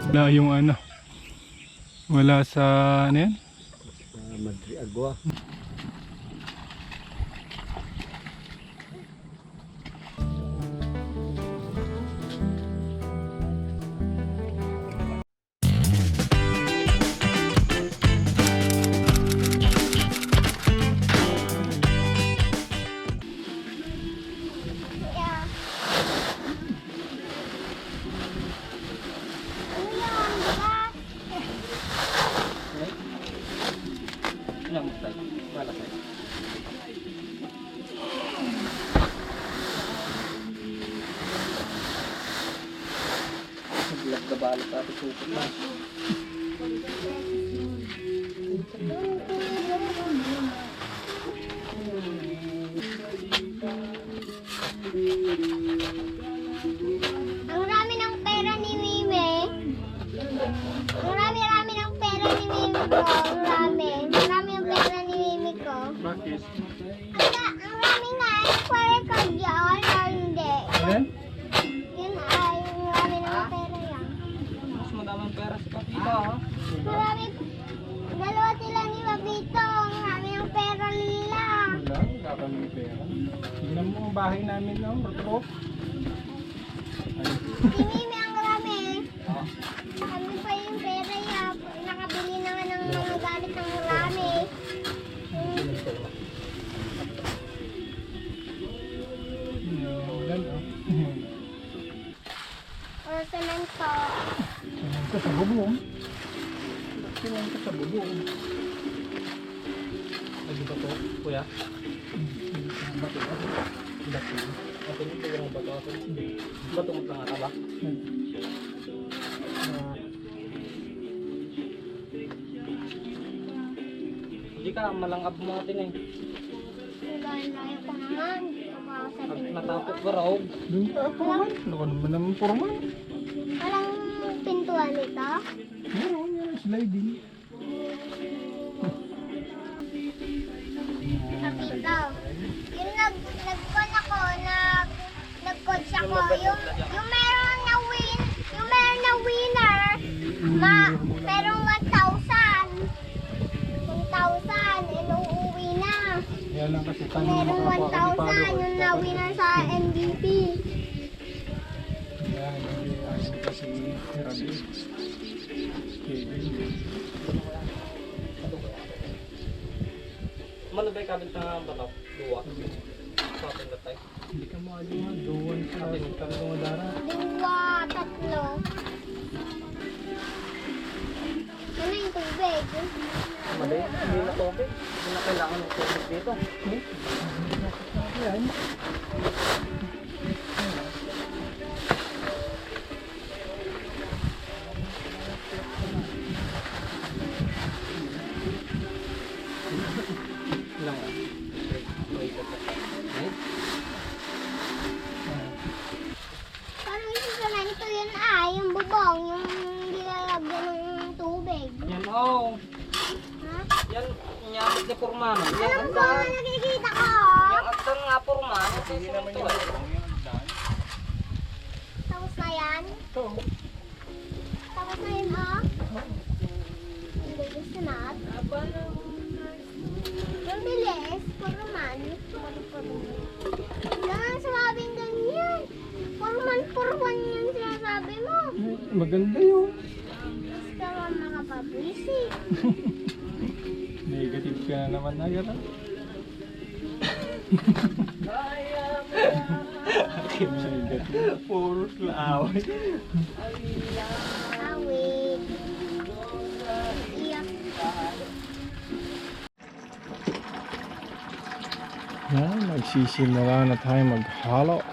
Wala yung ano. Wala sa ano yan? Madri agwa. Nagbabalot at supot na. Ang rami ng pera ni Mime. Ang rami-rami ng pera ni Mime ko. Ang rami. Ang rami yung pera ni Mime ko. Bakit? Ang rami nga. Nagpa-record yun or hindi? Ayan? Yun ay ang rami ng pera yan. Mas madamang pera si Papito ha. Marami. Dalawa sila ni Papito. Ang rami ng pera nila. Wala kami pera. Tingnan mo ang bahay namin, no? Rotro. Si Mime ang rami. Kami pa yung pera yan. Nakabili na nga ng mga gamit ng rami. Ulan, oh. O semento. Tingnan ka sa bubong. Tingnan ka sa bubong. Lagi ba to, kuya? Bato ba? Bato. Ate nito yung bato ako. Bato mo lang ata ba? Hindi ka malangab mo natin eh. Layo ko naman. Natakot ba raw? Doon ka, Purman. Ano ka naman naman, Purman? Walang pintuan ito. Meron, meron. Sliding. Kapito. Yung nag-con ako, nag-coach ako. Yung meron na winner, merong 1,000. 1,000, inuuwi na. Kaya lang kasi tanong Merong 1,000 yung na-winner sa MVP. Yan, hindi ayos kasi Rabi. Mano ba yung kabit na bato? Duwa. Sa atin na tayo. Hindi ka mo alam, doon sa tatlong dara. 2, 3. Ano yung tubig? Mali, hindi na tubig. Hindi na kailangan ng tubig dito. Yan. Lang ah. Parang yung semento yun yung bubong, yung nilalagyan ng tubig. Yan oh. Ha? Yan, nyamit ni Purmano. Yan, Alam ko, agdan. nakikita ko. Yan, agdan nga Purmano. Hindi naman yung Tapos na yan. ito. Tapos na yun, oh. Bilis na. Ang bilis. Purman. Yan, sabing ganyan. Purman yung sinasabi mo. Maganda yun. Gusto mo makapabwisit. Negative ka na naman agad, ha? Akim sa negative. Puro laaway. Awit. Iyak. Yan, magsisimula na tayo maghalo.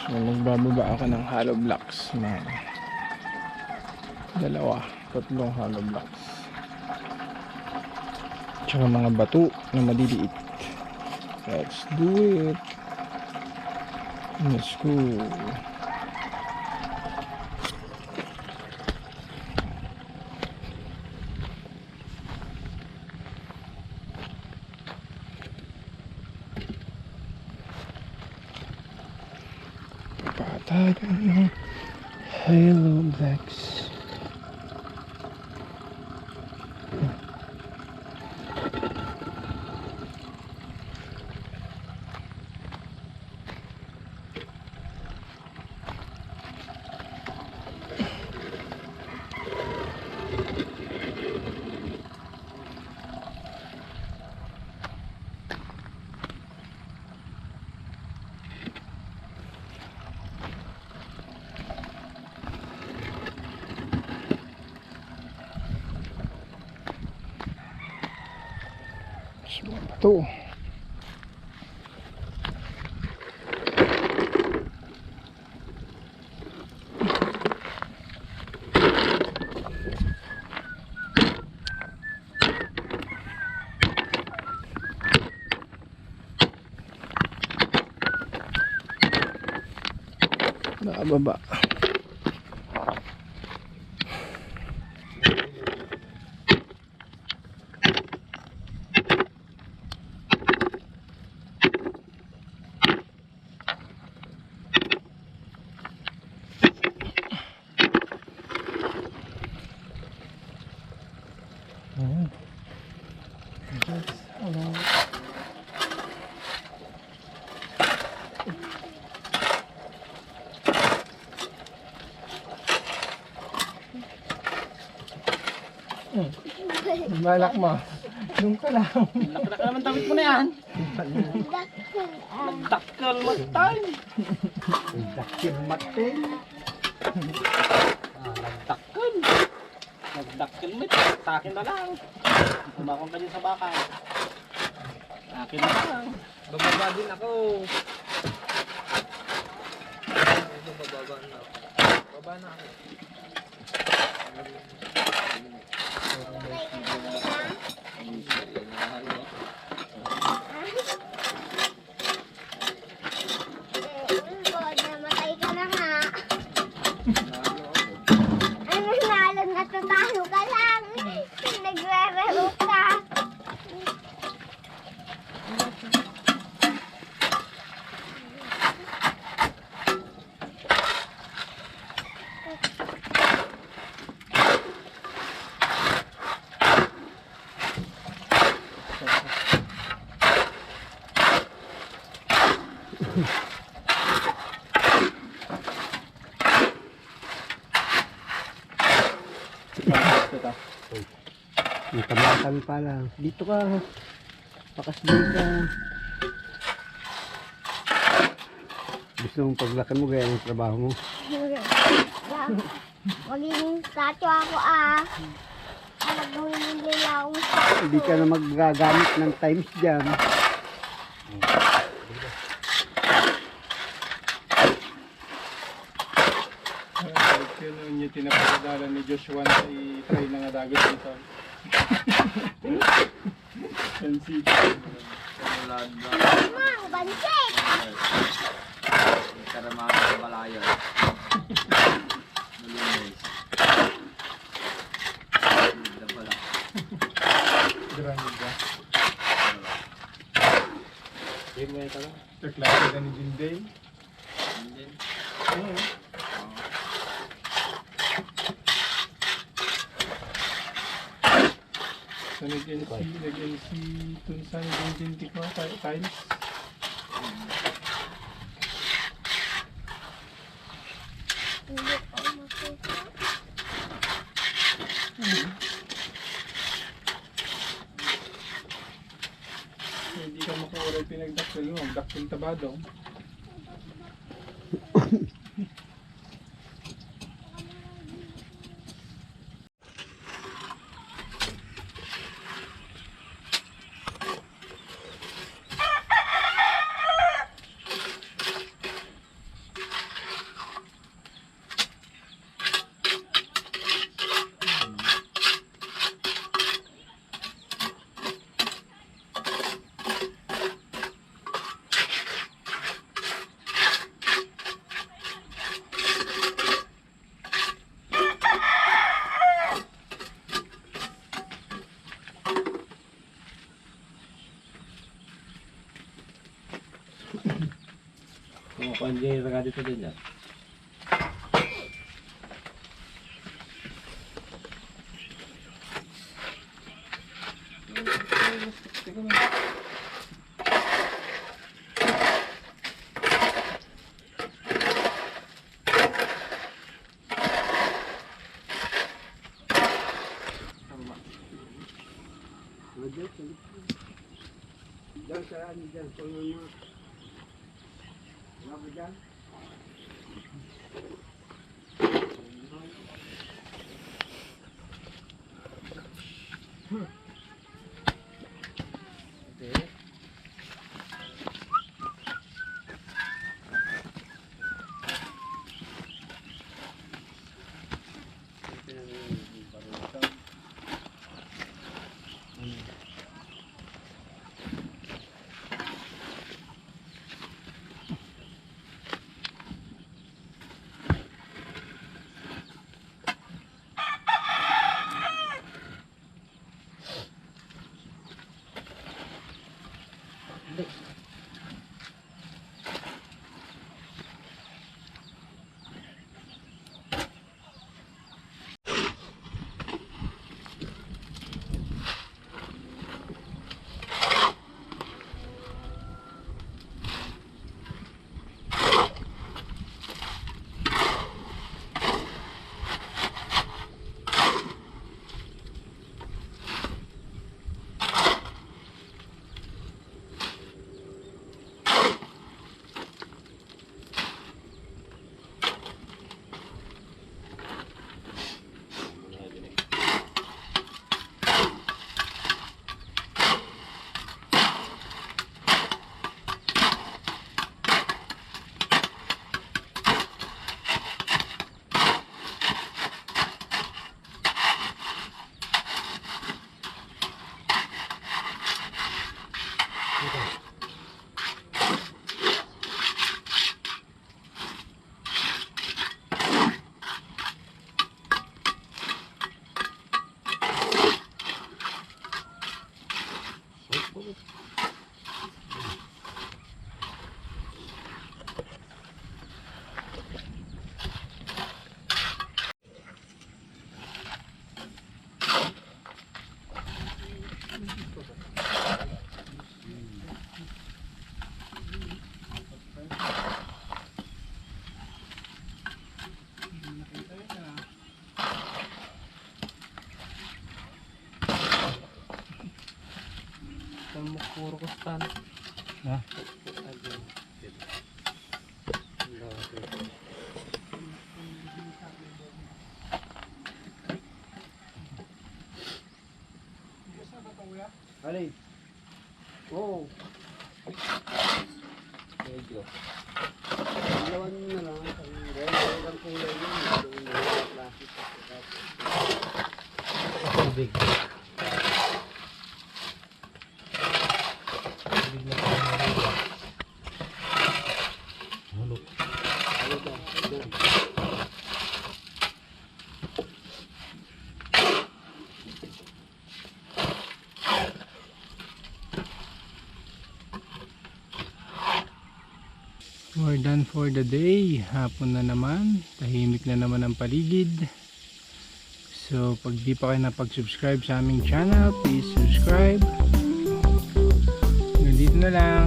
So, magbababa ako ng hollow blocks. Dalawa, tatlong hollow blocks. Tsaka mga bato na maliliit. Let's do it. Let's go. kalsada ng Hello Blacks. Ito. Nakababa. Ayan. Just along. Balak mo. Doon ka lang. Laki naman damit mo na yan. Dakal matay. Dakil matin. Nagdakal. Nagdakal mit. Sa akin na lang. Tumakong ka din sa baka. Sa akin na lang. Bababa din ako. Bababa na ako. Baba na ako. Namatay ka na nga. Ano nalo, natatalo ka lang. Nagrararo ka. May tamatang pala. Dito ka. Pakasbay ka. Gusto mong paglakan mo gaya ng trabaho mo. Magiging statue ako ah. Magawin nila akong statue. Hindi ka na magagamit ng times dyan. Yun yung tinapagdala ni Joshua na i-try na nga dagat dito. Yan si Mang, bansik! Para mga kabalayan. Linis. Ganda pala. Grande ba? Game mo ito lang. Sa klase na ni Jinday. Hindi. Oo. So nag-NC Tunsan Jinjintik mo times. Hindi ko makita. Hindi ka makawaray pinagdakil mo. Dakil tabado. Kung ako engineer ka dito din yan. Teka mo. Diyan sa ano dyan, tulungan mo. Wala ba dyan? Puro kustan. Ha? Alin? Oo. Medyo. Ilawan mo na lang. Dahil ang kulay yun. Yung plastic. Tubig. Tubig na pangalawa. Hulog. Ano ba? We're done for the day. Hapon na naman. Tahimik na naman ang paligid. So pag di pa kayo napag-subscribe sa aming channel, please subscribe. Nandito na lang.